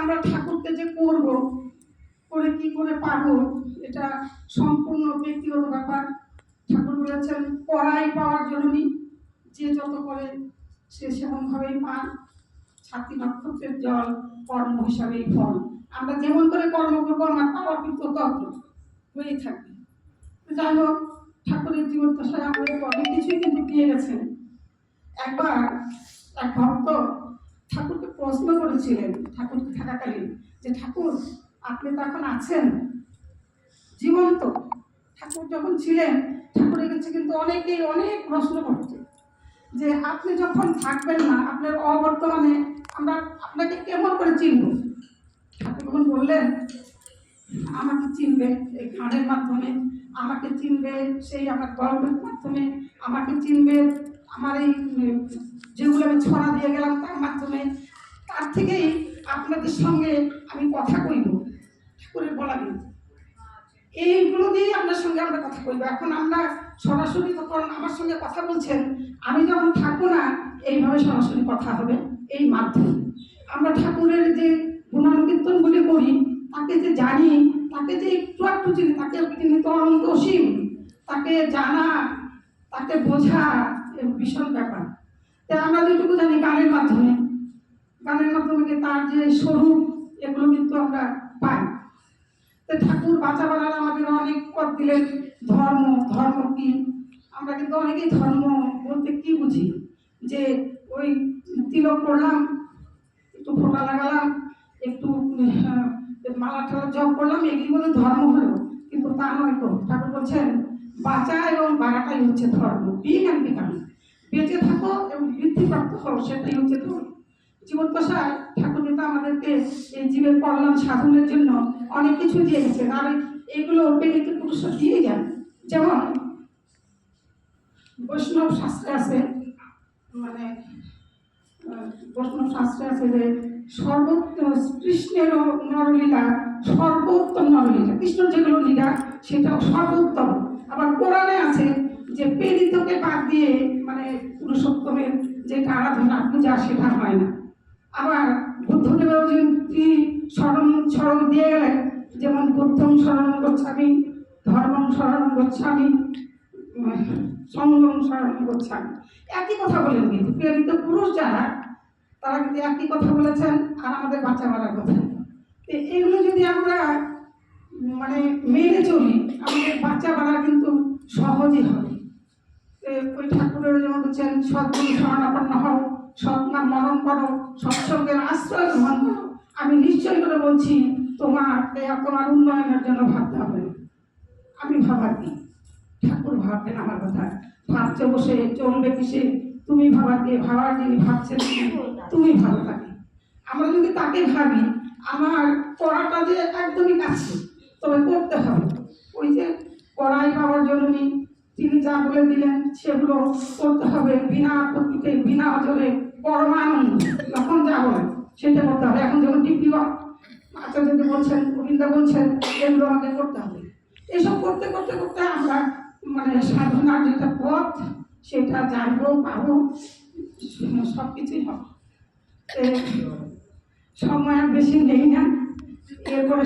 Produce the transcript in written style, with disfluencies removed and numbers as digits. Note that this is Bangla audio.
আমরা ঠাকুরকে যে করব, করে কি করে পাবো, এটা সম্পূর্ণ ব্যক্তিগত ব্যাপার। ঠাকুর বলেছেন পড়াই পাওয়ার জন্যই, যে যত করে সে সেমন ভাবেই পান। ছাতি নক্ষত্রের জল কর্ম হিসাবেই ফল। আমরা যেমন করে কর্ম করবো আমার পাওয়ার কিন্তু তত হয়েই থাকবে। যাই হোক, ঠাকুরের জীবন দশায় আমাদের অনেক কিছুই কিন্তু দিয়ে গেছেন। একবার এক ভক্ত ঠাকুরকে প্রশ্ন করেছিলেন ঠাকুরকে থাকাকালীন, যে ঠাকুর আপনি তো এখন আছেন জীবন্ত। ঠাকুর যখন ছিলেন ঠাকুরের কাছে কিন্তু অনেকেই অনেক প্রশ্ন করছে যে আপনি যখন থাকবেন না, আপনার অবর্তমানে আমরা আপনাকে কেমন করে চিনব। ঠাকুর যখন বললেন আমাকে চিনবে এই গানের মাধ্যমে, আমাকে চিনবে সেই আমার গল্পের মাধ্যমে, আমাকে চিনবে আমার এই যেগুলো আমি ছড়া দিয়ে গেলাম তার মাধ্যমে, তার থেকেই আপনাদের সঙ্গে আমি কথা কইব। ঠাকুরের বলা কিন্তু এইগুলো দিয়েই আপনার সঙ্গে আমরা কথা কইব। এখন আমরা সরাসরি যখন আমার সঙ্গে কথা বলছেন, আমি যখন থাকবো না এইভাবে সরাসরি কথা হবে এই মাধ্যমে। আমরা ঠাকুরের যে গুণানুকীর্তনগুলি করি, তাকে যে জানি, তাকে যে একটু একটু চিনি, তাকে তিনি তো অনন্ত অসীম, তাকে জানা, তাকে বোঝা ভীষণ ব্যাপার। তাই আমরা যেটুকু জানি গানের মাধ্যমে, গানের মাধ্যমে তার যে স্বরূপ এগুলো কিন্তু আমরা পাই। তো ঠাকুর বাঁচা বাড়ার আমাদের অনেক পথ দিলেন। ধর্ম, ধর্ম কি? আমরা কিন্তু অনেকেই ধর্ম বলতে কি বুঝি, যে ওই তিলক করলাম, একটু ফোঁটা লাগালাম, একটু মালা টালা জপ করলাম, এগুলি বলে ধর্ম হলো। কিন্তু তা নয় তো। ঠাকুর বলছেন বাঁচা এবং বাড়াটাই হচ্ছে ধর্ম। বিং অ্যান্ড বিকামিং, বেঁচে থাকো এবং বৃদ্ধিপ্রাপ্ত হও, সেটাই হচ্ছে ধর্ম। জীবন দশায় ঠাকুর কিন্তু আমাদেরকে এই জীবের কল্যাণ সাধনের জন্য অনেক কিছু দিয়ে গেছেন, আর এগুলো প্রেরিত পুরুষরা দিয়ে যান। যেমন বৈষ্ণব শাস্ত্রে আছে, মানে বৈষ্ণব শাস্ত্রে আছে যে কৃষ্ণেরও নরলীলা সর্বোত্তম নরলীলা, কৃষ্ণ যেগুলো লীলা সেটাও সর্বোত্তম। আবার কোরআনে আছে যে প্রেরিতকে বাদ দিয়ে মানে পুরুষোত্তমের যে আরাধনা পূজা সেটা হয় না। আবার বুদ্ধদেবেও যে স্মরণ দিয়ে গেলেন, যেমন বুদ্ধং শরণং গচ্ছামি, ধর্মং শরণং গচ্ছামি, সঙ্গং শরণং গচ্ছামি। একই কথা বলেন কিন্তু প্রেরিত পুরুষ যারা, তারা কিন্তু একই কথা বলেছেন, আর আমাদের বাঁচা মারার কথা। এগুলো যদি আমরা মানে মেনে চলি, আমাদের বাঁচা মারা কিন্তু সহজই হবে। ওই ঠাকুরের যেমন বলছেন সদ্গুরু শরণাপন্ন হও, সৎনাম মনন করো, সৎসঙ্গের আশ্রয় গ্রহণ করো। আমি নিশ্চয় করে বলছি তোমার উন্নয়নের জন্য ভাবতে হবে। আমি ভাবার কি? ঠাকুর ভাববেন আমার কথা। ভাবছে বসে চলবে কিসে? তুমি ভাবার দিয়ে, ভাবার যিনি ভাবছেন তুমি ভালো থাকি। আমরা যদি তাকে ভাবি, আমার পড়াটা যে একদমই কাছে, তবে করতে হবে। ওই যে পড়াই পাওয়ার জন্য তিনি যা বলে দিলেন সেগুলো করতে হবে, বিনা আপত্তিতে, বিনা অজরে, পরমানন্দ। যখন যা বলেন সেটা করতে হবে। এখন যেমন ডিপি আচার্য বলছেন, গোবিন্দা বলছেন, এগুলো আমাকে করতে হবে। এসব করতে করতে করতে আমরা মানে সাধনার যেটা পথ সেটা জানবো, পাবো, সব কিছুই হবে। সময় আর বেশি নেই না, এরপরে